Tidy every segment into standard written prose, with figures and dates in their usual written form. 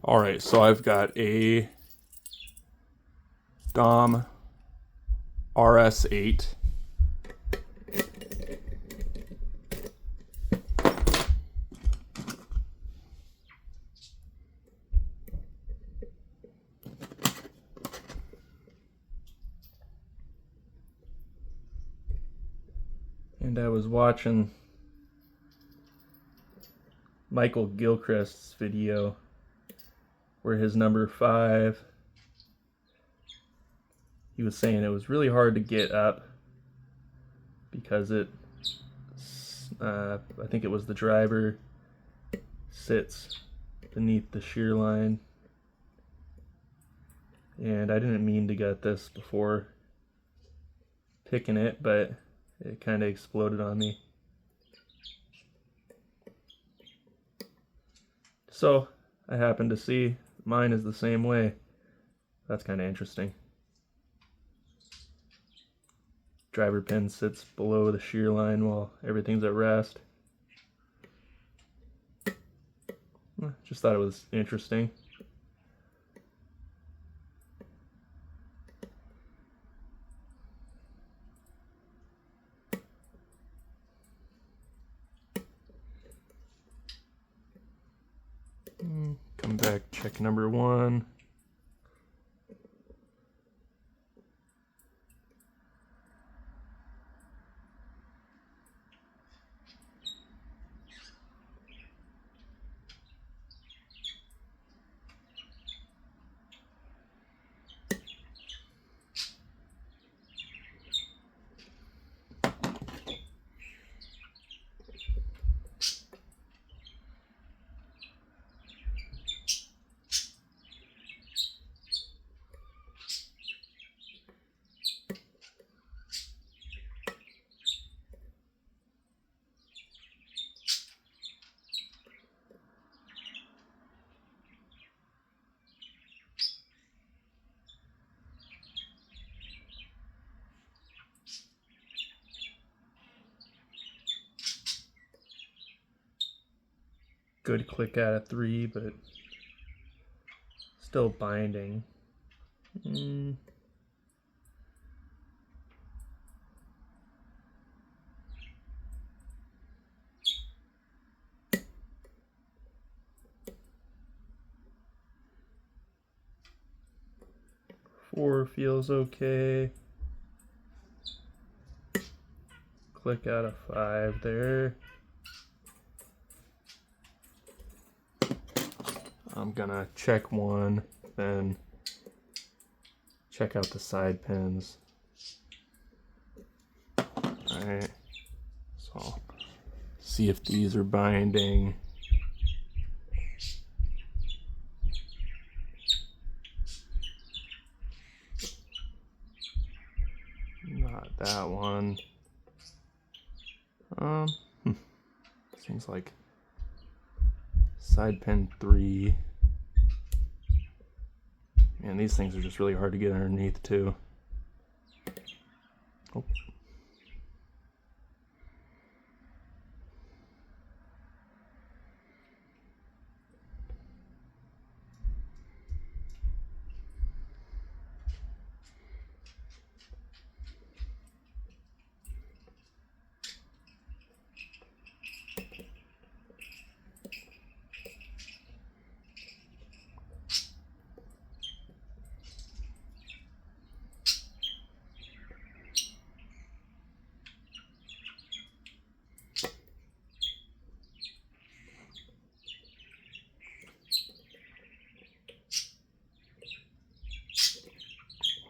All right, so I've got a Dom RS8. And I was watching Michael Gilchrist's video where his number 5, he was saying it was really hard to get up because I think it was the driver sits beneath the shear line. And I didn't mean to gut this before picking it, but it kind of exploded on me. So I happened to see mine is the same way. That's kind of interesting. Driver pin sits below the shear line while everything's at rest. Just thought it was interesting. Come back, check number 1. Good click out of 3, but still binding. 4 feels okay. Click out of 5 there. I'm gonna check 1, then check out the side pins. Alright, so I'll see if these are binding. Not that one. Seems like side pin 3. Man, these things are just really hard to get underneath too. Oh.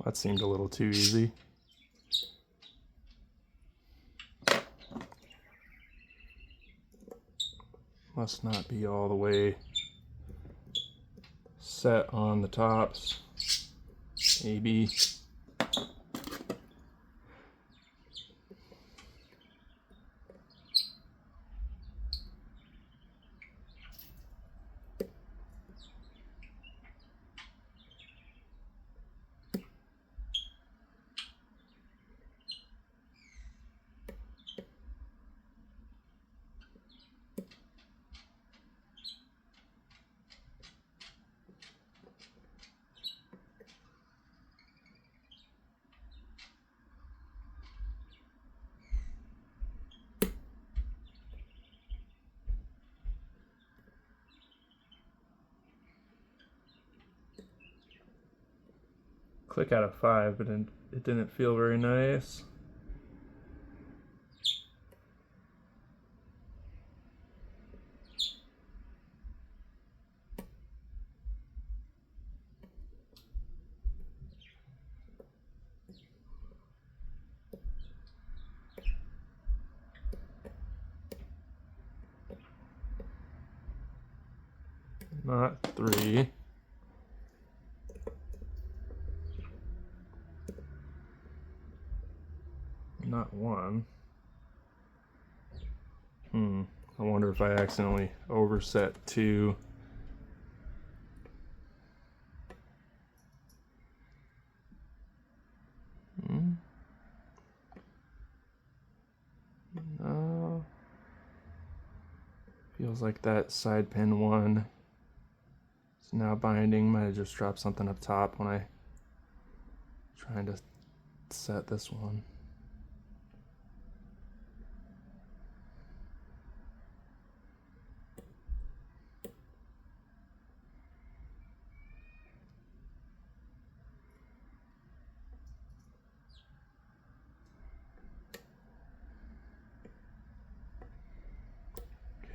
That seemed a little too easy. Must not be all the way set on the tops. Maybe. click out of 5, but it didn't feel very nice. Not 3. Not 1. I wonder if I accidentally overset 2. No. Feels like that side pin 1 is now binding. Might have just dropped something up top when I trying to set this one.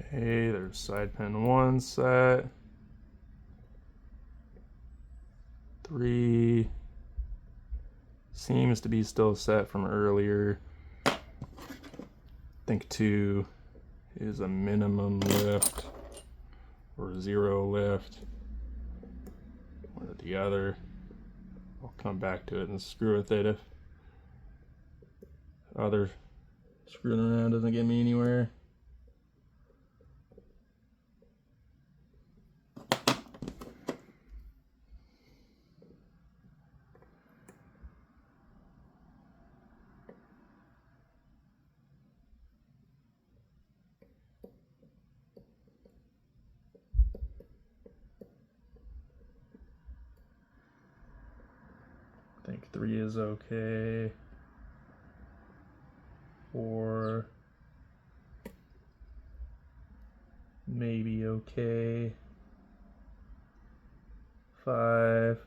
Okay, there's side pin 1 set. 3 seems to be still set from earlier. I think 2 is a minimum lift or 0 lift. One or the other. I'll come back to it and screw with it if other screwing around doesn't get me anywhere. I think 3 is okay. 4 maybe okay. 5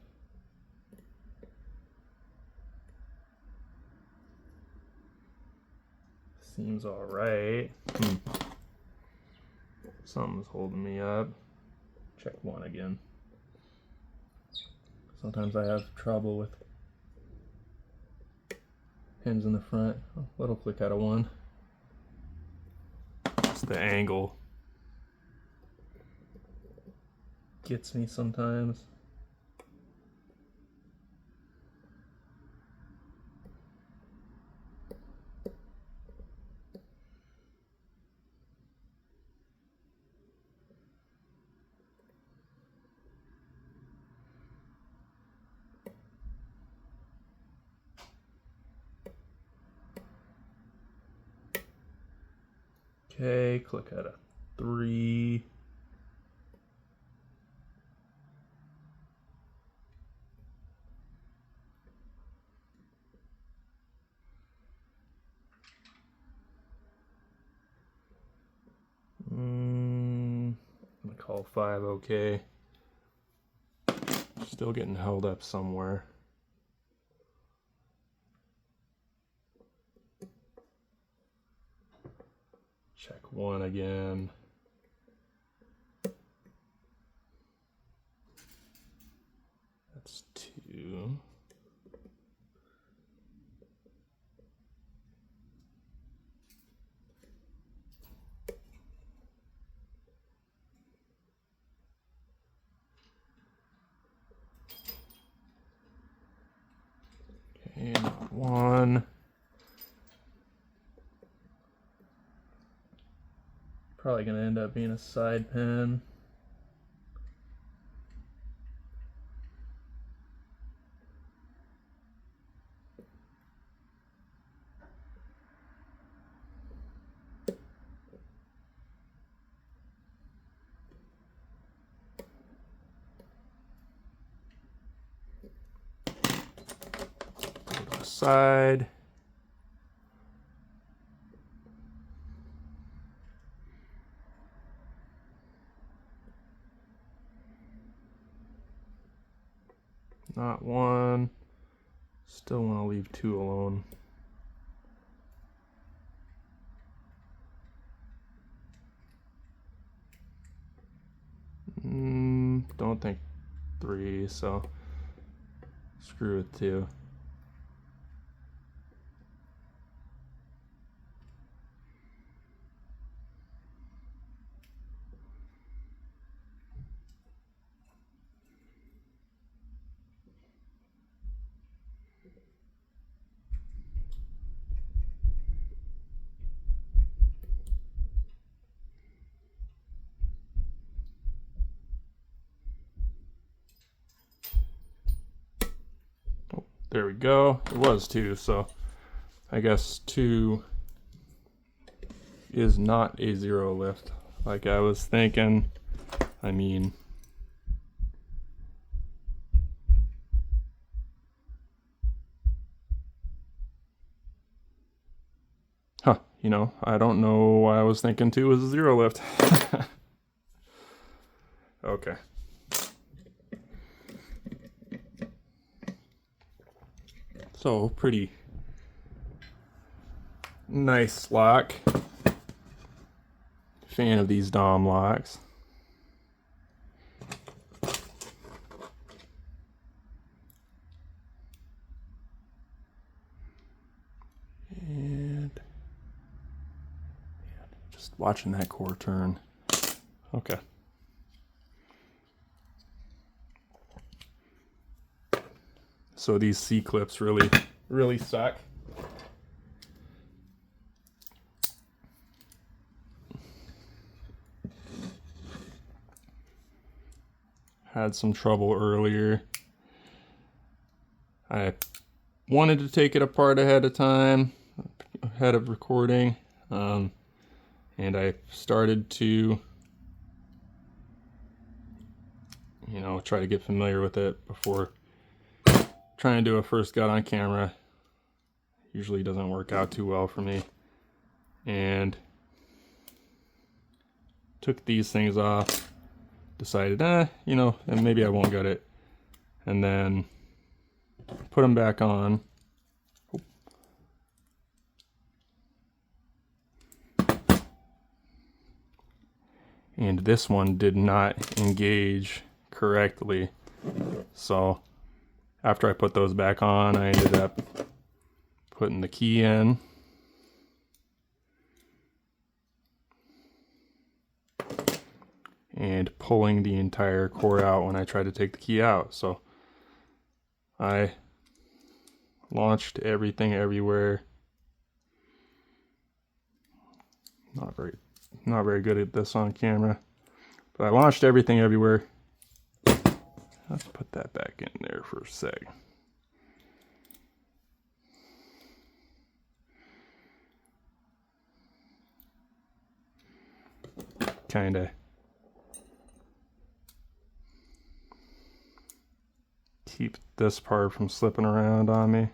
seems all right. Something's holding me up. Check 1 again. Sometimes I have trouble with pins in the front. A little click out of 1. It's the angle. Gets me sometimes. Okay, click out of 3. I'm gonna call 5 okay. Still getting held up somewhere. Check 1 again. That's 2. Okay, not 1. Probably gonna end up being a side pin. Go to the side. Not 1. Still want to leave 2 alone. Don't think 3, so screw with 2. There we go. It was 2, so I guess 2 is not a 0 lift like I was thinking. I mean, you know, I don't know why I was thinking 2 was a 0 lift. Okay. So, pretty nice lock. Fan of these Dom locks. And just watching that core turn. Okay. So these C-clips really suck. Had some trouble earlier. I wanted to take it apart ahead of time, ahead of recording, and I started to, you know, try to get familiar with it before trying to do a first gut on camera. Usually doesn't work out too well for me. And took these things off, decided, you know, and maybe I won't gut it. And then put them back on. And this one did not engage correctly. So after I put those back on, I ended up putting the key in. And pulling the entire core out when I tried to take the key out. So I launched everything everywhere. Not very good at this on camera. But I launched everything everywhere. Let's put that back in there for a sec. Kinda keep this part from slipping around on me.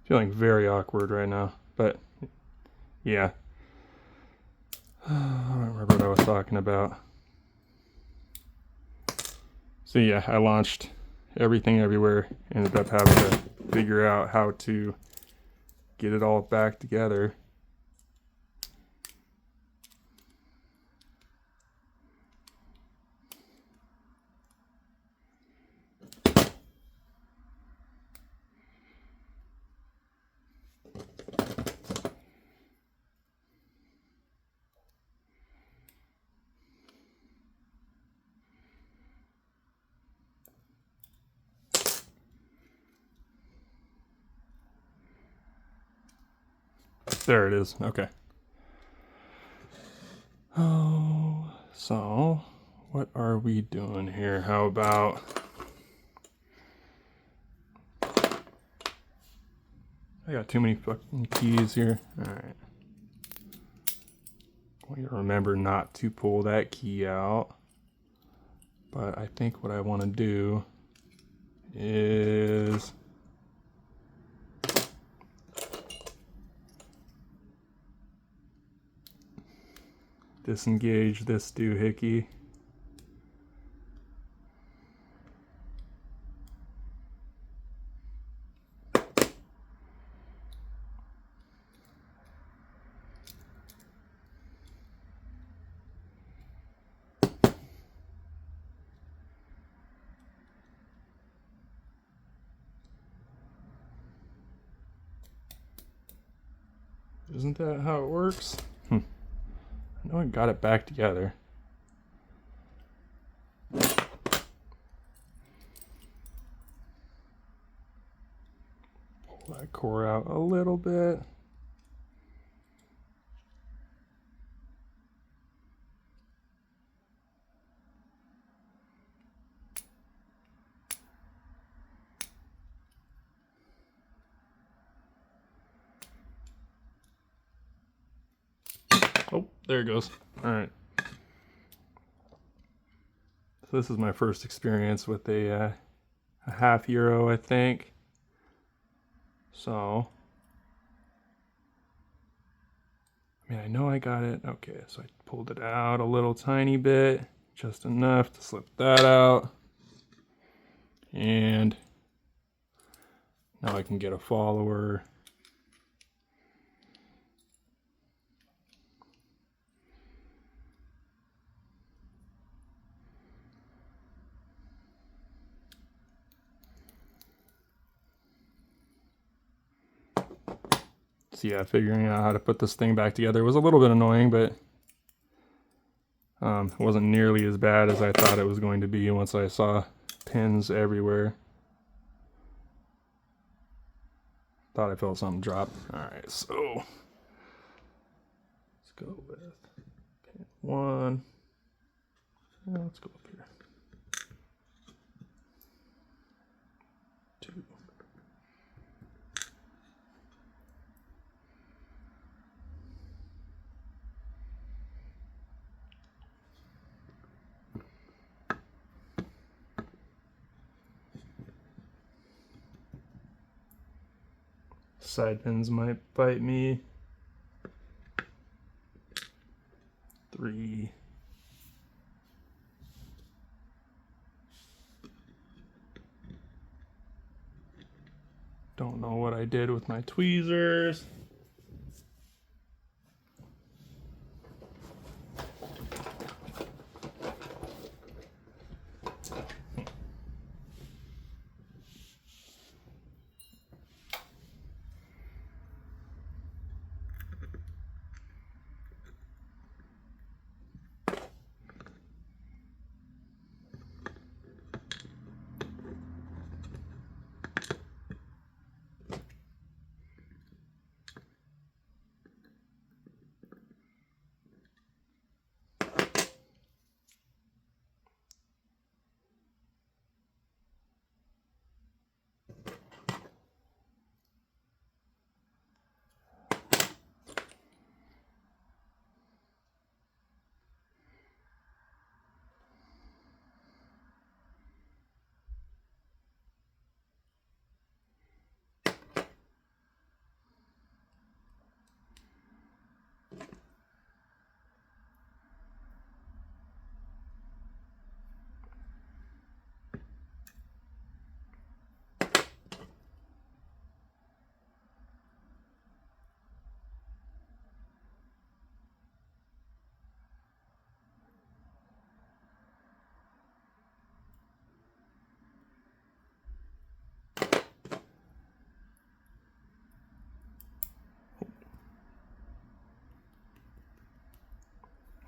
Feeling very awkward right now, but yeah. I don't remember what I was talking about. So yeah, I launched everything everywhere. Ended up having to figure out how to get it all back together. There it is. Okay. Oh, so what are we doing here? How about I got too many fucking keys here. All right. I want you to remember not to pull that key out. But I think what I want to do is disengage this doohickey. Isn't that how it works? I know I got it back together. Pull that core out a little bit. Oh, there it goes. All right. So this is my first experience with a half euro, I think. So, I mean, I know I got it. Okay, so I pulled it out a little tiny bit, just enough to slip that out. And now I can get a follower. So yeah, figuring out how to put this thing back together was a little bit annoying, but it wasn't nearly as bad as I thought it was going to be once I saw pins everywhere. Thought I felt something drop. Alright, so let's go with pin 1. Let's go up here. 2. Side pins might bite me. 3. Don't know what I did with my tweezers.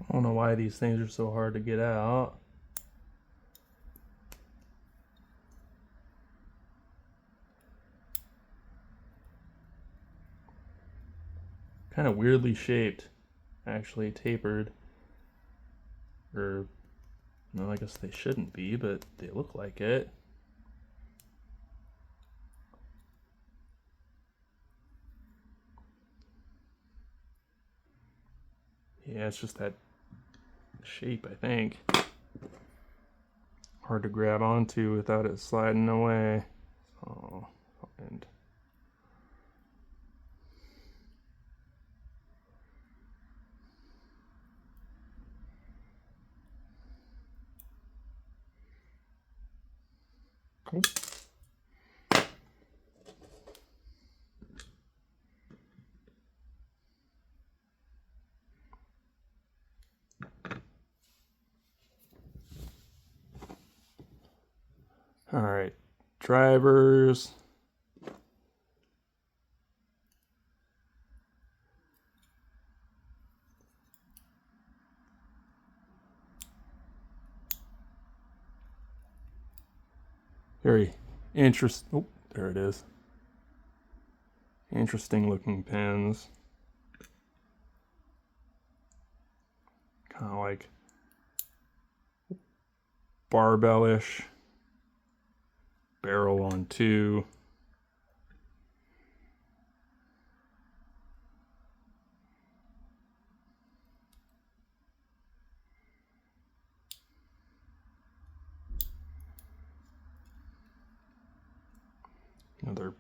I don't know why these things are so hard to get out. Kind of weirdly shaped, actually tapered. Or, no, I guess they shouldn't be, but they look like it. Yeah, it's just that shape, I think. Hard to grab onto without it sliding away. So, and Cool. All right, drivers. Very interesting. Oh, there it is. Interesting looking pins. Kind of like barbell-ish. Barrel on 2. Another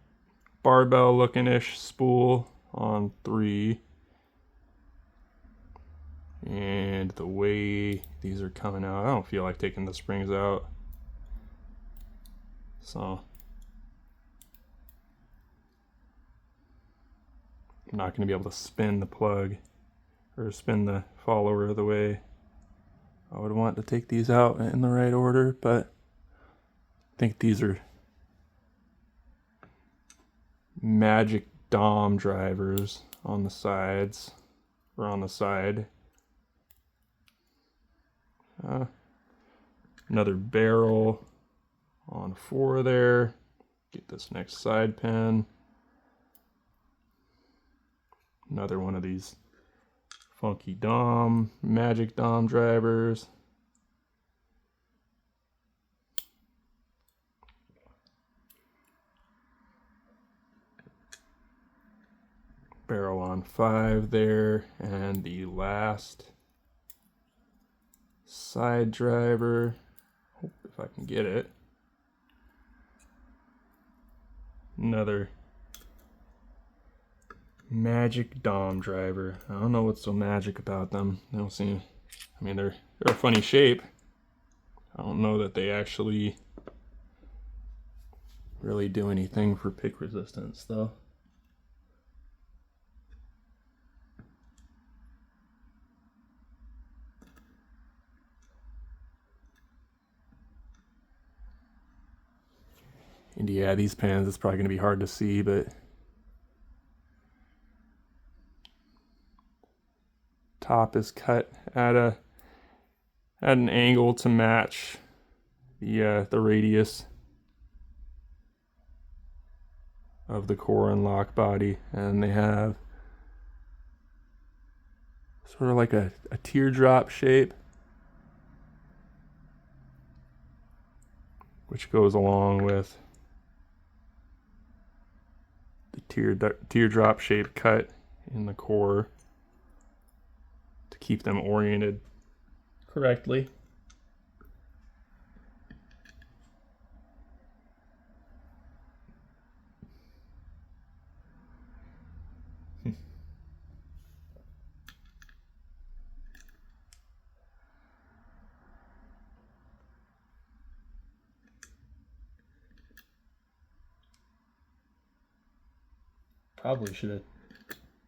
barbell looking-ish spool on 3. And the way these are coming out, I don't feel like taking the springs out. So I'm not going to be able to spin the plug or spin the follower the way I would want to take these out in the right order, but I think these are magic dom drivers on the sides, or on the side. Another barrel on 4 there. Get this next side pin. Another one of these funky dom, magic dom drivers. Barrel on 5 there, and the last side driver. Hope if I can get it. Another magic dom driver. I don't know what's so magic about them. They don't seem, I mean, they're a funny shape. I don't know that they actually really do anything for pick resistance though. And yeah, these pins, it's probably going to be hard to see, but top is cut at an angle to match the radius of the core and lock body, and they have sort of like a teardrop shape, which goes along with the teardrop shape cut in the core to keep them oriented correctly. Probably should have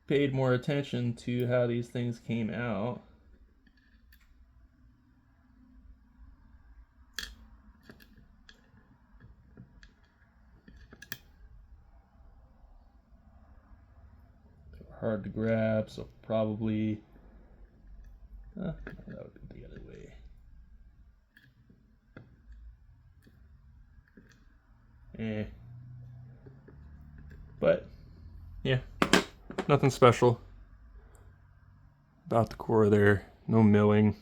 paid more attention to how these things came out. They were hard to grab, so probably that would be the other way. But yeah, nothing special about the core there. No milling,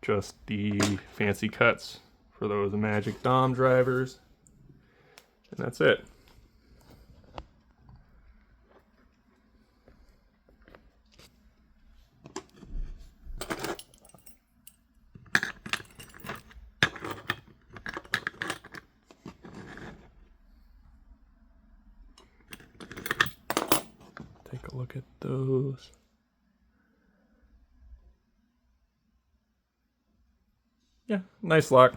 just the fancy cuts for those magic dom drivers, and that's it. Take a look at those. Yeah, nice lock.